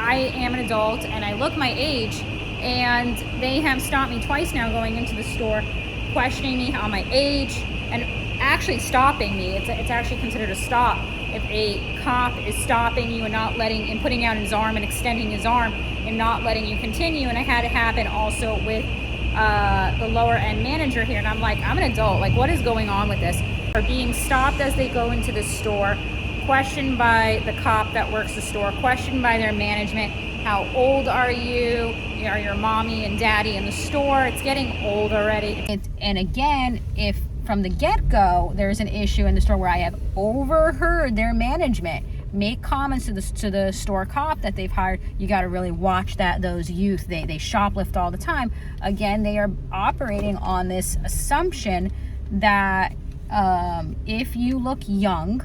I am an adult and I look my age, and they have stopped me twice now going into the store, questioning me on my age, and actually stopping me. It's actually considered a stop if a cop is stopping you and not letting, and putting out his arm and extending his arm and not letting you continue. And I had it happen also with the lower end manager here, and I'm like, I'm an adult, like what is going on with this? Are being stopped as they go into the store, questioned by the cop that works the store, questioned by their management. How old are you? Are your mommy and daddy in the store? It's getting old already. And again, if from the get-go there's an issue in the store where I have overheard their management make comments to the store cop that they've hired, you got to really watch that. Those youth, they shoplift all the time. Again, they are operating on this assumption that if you look young,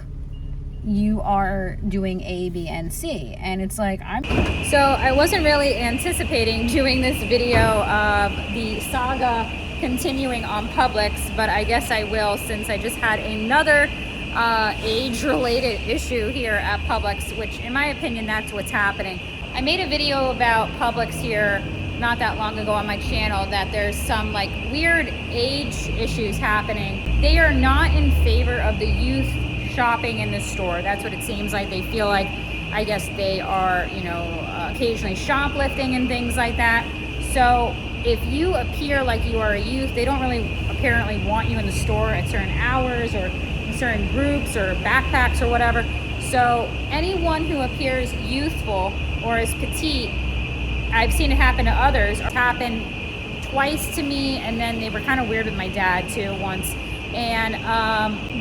you are doing A, B, and C. And it's like, so I wasn't really anticipating doing this video of the saga continuing on Publix, but I guess I will, since I just had another age-related issue here at Publix, which in my opinion, that's what's happening. I made a video about Publix here not that long ago on my channel, that there's some like weird age issues happening. They are not in favor of the youth shopping in the store. That's what it seems like. They feel like, I guess they are, you know, occasionally shoplifting and things like that. So if you appear like you are a youth, they don't really apparently want you in the store at certain hours or in certain groups or backpacks or whatever. So anyone who appears youthful or is petite, I've seen it happen to others. It happened twice to me, and then they were kind of weird with my dad too once. And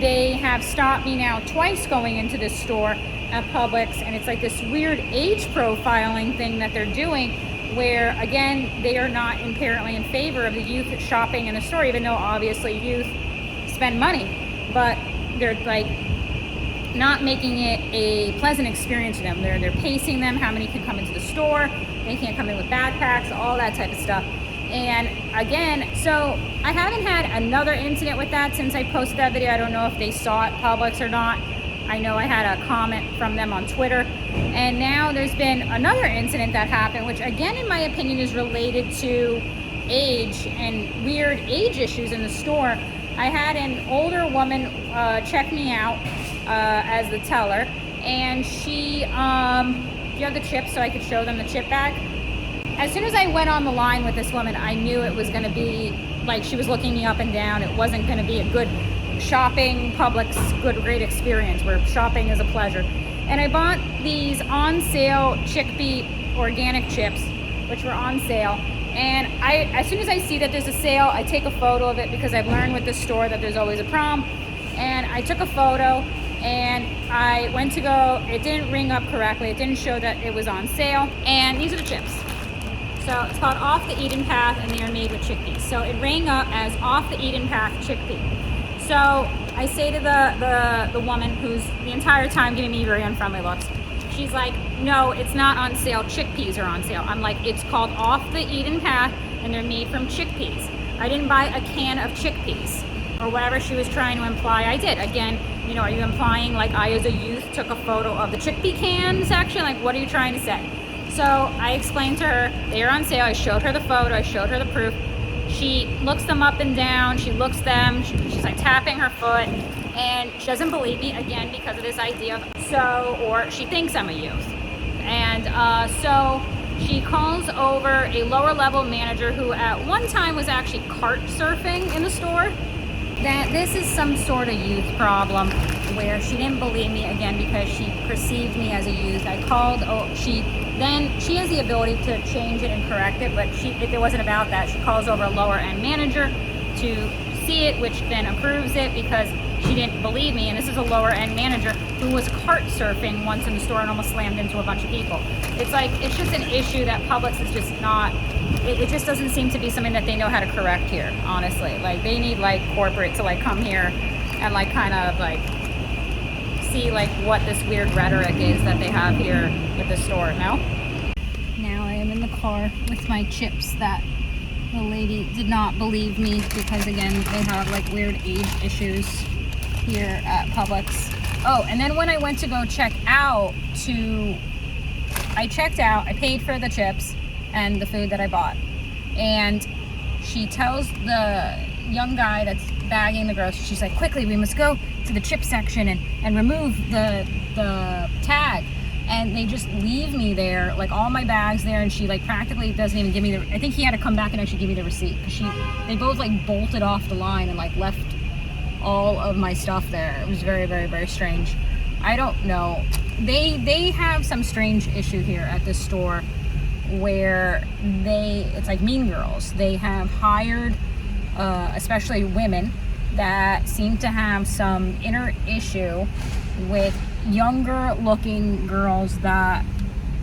they have stopped me now twice going into this store at Publix, and it's like this weird age profiling thing that they're doing, where again, they are not apparently in favor of the youth shopping in the store, even though obviously youth spend money, but they're like not making it a pleasant experience for them. They're pacing them, how many can come into the store, they can't come in with backpacks, all that type of stuff. And again, so I haven't had another incident with that since I posted that video. I don't know if they saw it Publix or not. I know I had a comment from them on Twitter. And now there's been another incident that happened, which again, in my opinion, is related to age and weird age issues in the store. I had an older woman check me out as the teller, and she, you have the chips so I could show them the chip bag. As soon as I went on the line with this woman, I knew it was going to be like she was looking me up and down. It wasn't going to be a good shopping Publix, great experience where shopping is a pleasure. And I bought these on sale chickpea organic chips, which were on sale. And as soon as I see that there's a sale, I take a photo of it, because I've learned with this store that there's always a prom. And I took a photo, and I went to go, it didn't ring up correctly. It didn't show that it was on sale. And these are the chips. So it's called Off the Eaten Path, and they are made with chickpeas. So it rang up as Off the Eaten Path chickpea. So I say to the woman, who's the entire time giving me very unfriendly looks, she's like, no, it's not on sale, chickpeas are on sale. I'm like, it's called Off the Eaten Path, and they're made from chickpeas. I didn't buy a can of chickpeas, or whatever she was trying to imply I did. Again, you know, are you implying like I as a youth took a photo of the chickpea can section? Like, what are you trying to say? So I explained to her, they are on sale. I showed her the photo, I showed her the proof. She looks them up and down, she looks them, she's like tapping her foot, and she doesn't believe me, again, because of this idea of, or she thinks I'm a youth. And so she calls over a lower level manager who at one time was actually cart surfing in the store, that this is some sort of youth problem, where she didn't believe me, again, because she perceived me as a youth. I called, she has the ability to change it and correct it, but if it wasn't about that, she calls over a lower end manager to see it, which then approves it, because she didn't believe me. And this is a lower end manager who was cart surfing once in the store and almost slammed into a bunch of people. It's like, it's just an issue that Publix is just not, it just doesn't seem to be something that they know how to correct here, honestly. Like, they need like corporate to like come here and like kind of like see like what this weird rhetoric is that they have here with the store. Now I am in the car with my chips that the lady did not believe me, because again, they have like weird age issues here at Publix. Oh, and then when I went to go check out to I checked out, I paid for the chips and the food that I bought. And she tells the young guy that's bagging the groceries, she's like, quickly, we must go to the chip section and remove the tag. And they just leave me there, like all my bags there, and she like practically doesn't even give me I think he had to come back and actually give me the receipt, because they both like bolted off the line and like left all of my stuff there. It was very, very, very strange. I don't know. They have some strange issue here at this store where it's like Mean Girls. They have hired, especially women, that seem to have some inner issue with younger looking girls that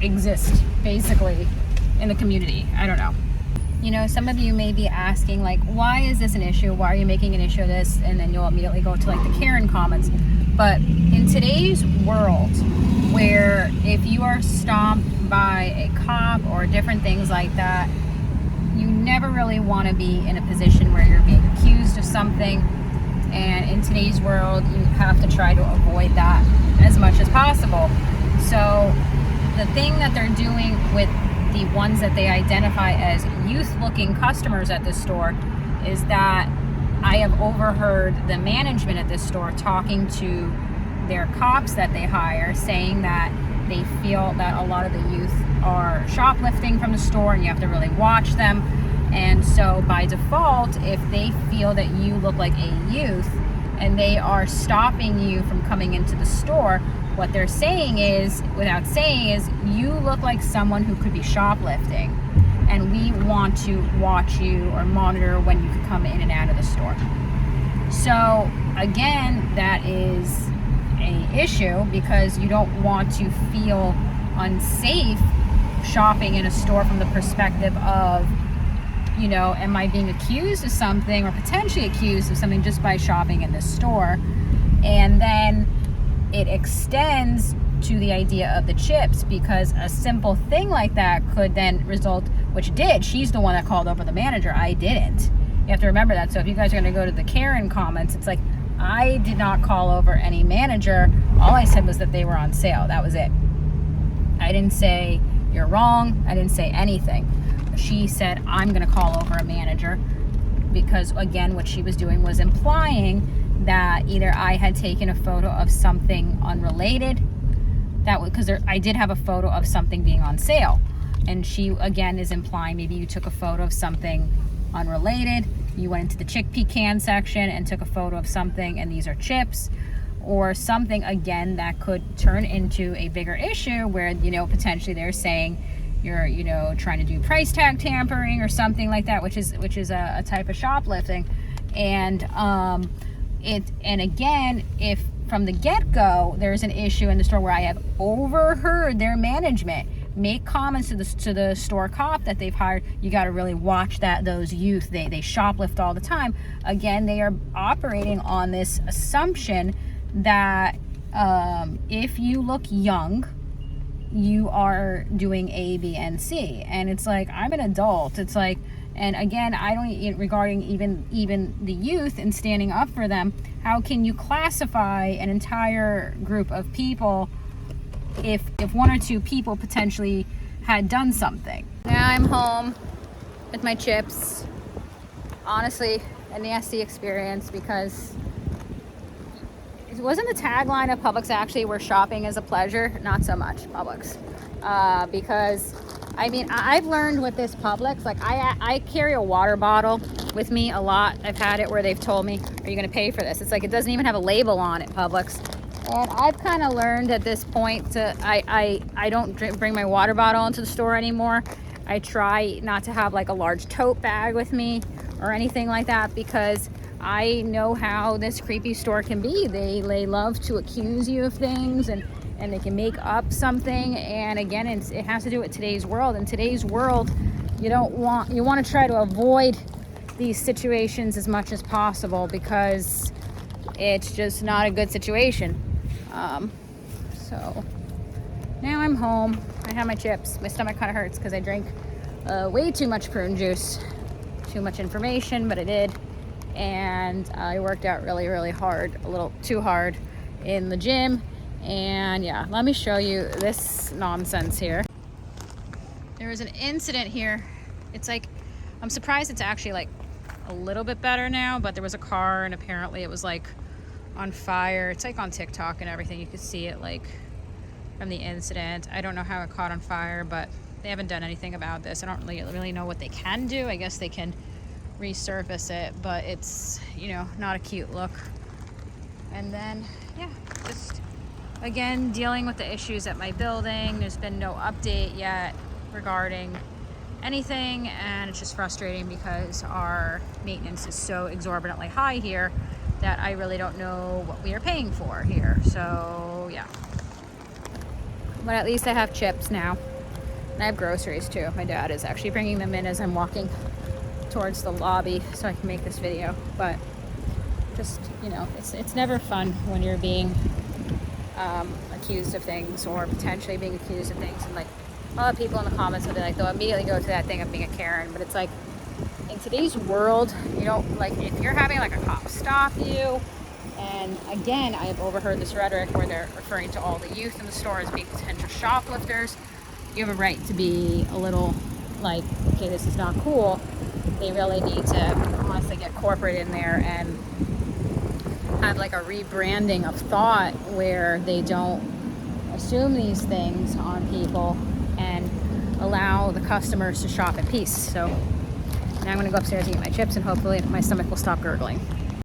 exist basically in the community. I don't know. You know, some of you may be asking, like, why is this an issue? Why are you making an issue of this? And then you'll immediately go to like the Karen comments. But in today's world, where if you are stopped by a cop or different things like that, you never really want to be in a position where you're being accused of something. And in today's world, you have to try to avoid that as much as possible. So the thing that they're doing with the ones that they identify as youth-looking customers at this store is that I have overheard the management at this store talking to their cops that they hire, saying that they feel that a lot of the youth are shoplifting from the store and you have to really watch them. And so by default, if they feel that you look like a youth and they are stopping you from coming into the store, what they're saying is, without saying, is you look like someone who could be shoplifting, and we want to watch you or monitor when you can come in and out of the store. So again, that is an issue because you don't want to feel unsafe shopping in a store from the perspective of, you know, am I being accused of something or potentially accused of something just by shopping in this store? And then it extends to the idea of the chips, because a simple thing like that could then result, which did, she's the one that called over the manager, I didn't. You have to remember that. So if you guys are going to go to the Karen comments, it's like, I did not call over any manager. All I said was that they were on sale. That was it. I didn't say you're wrong. I didn't say anything. She said, I'm going to call over a manager, because again, what she was doing was implying that either I had taken a photo of something unrelated, because I did have a photo of something being on sale, and she again is implying maybe you took a photo of something unrelated, you went into the chickpea can section and took a photo of something and these are chips, or something again that could turn into a bigger issue where, you know, potentially they're saying you're, you know, trying to do price tag tampering or something like that, which is a type of shoplifting. And and again, if from the get-go there's an issue in the store where I have overheard their management make comments to the store cop that they've hired, you got to really watch those youth, they shoplift all the time. Again, they are operating on this assumption that if you look young, you are doing A, B, and C. And it's like, I'm an adult. It's like, and again, I don't, regarding even the youth and standing up for them, how can you classify an entire group of people if one or two people potentially had done something? Now I'm home with my chips. Honestly, a nasty experience, because it wasn't the tagline of Publix actually, where shopping is a pleasure? Not so much Publix. Because I mean, I've learned with this Publix, like I carry a water bottle with me a lot. I've had it where they've told me, are you going to pay for this? It's like, it doesn't even have a label on it, Publix. And I've kind of learned at this point to, I don't bring my water bottle into the store anymore. I try not to have like a large tote bag with me or anything like that, because I know how this creepy store can be. They love to accuse you of things, and they can make up something. And again, it has to do with today's world. In today's world, you want to try to avoid these situations as much as possible, because it's just not a good situation. So now I'm home. I have my chips. My stomach kind of hurts because I drank way too much prune juice. Too much information, but I did. And I worked out really, really hard, a little too hard in the gym. And yeah, let me show you this nonsense here. There was an incident here. It's like, I'm surprised it's actually like a little bit better now, but there was a car and apparently it was like on fire. It's like on TikTok and everything. You could see it like from the incident. I don't know how it caught on fire, but they haven't done anything about this. I don't really know what they can do. I guess they can resurface it, but it's, you know, not a cute look. And then, yeah, just again, dealing with the issues at my building. There's been no update yet regarding anything, and it's just frustrating because our maintenance is so exorbitantly high here that I really don't know what we are paying for here. So yeah, but at least I have chips now, and I have groceries too. My dad is actually bringing them in as I'm walking towards the lobby so I can make this video. But just, you know, it's never fun when you're being accused of things, or potentially being accused of things, and like a lot of people in the comments will be like, they'll immediately go to that thing of being a Karen. But it's like, in today's world, you know, like if you're having like a cop stop you, and again, I have overheard this rhetoric where they're referring to all the youth in the store as being potential shoplifters, you have a right to be a little like, okay, this is not cool. They really need to honestly get corporate in there and have like a rebranding of thought where they don't assume these things on people and allow the customers to shop in peace. So now I'm going to go upstairs and eat my chips, and hopefully my stomach will stop gurgling.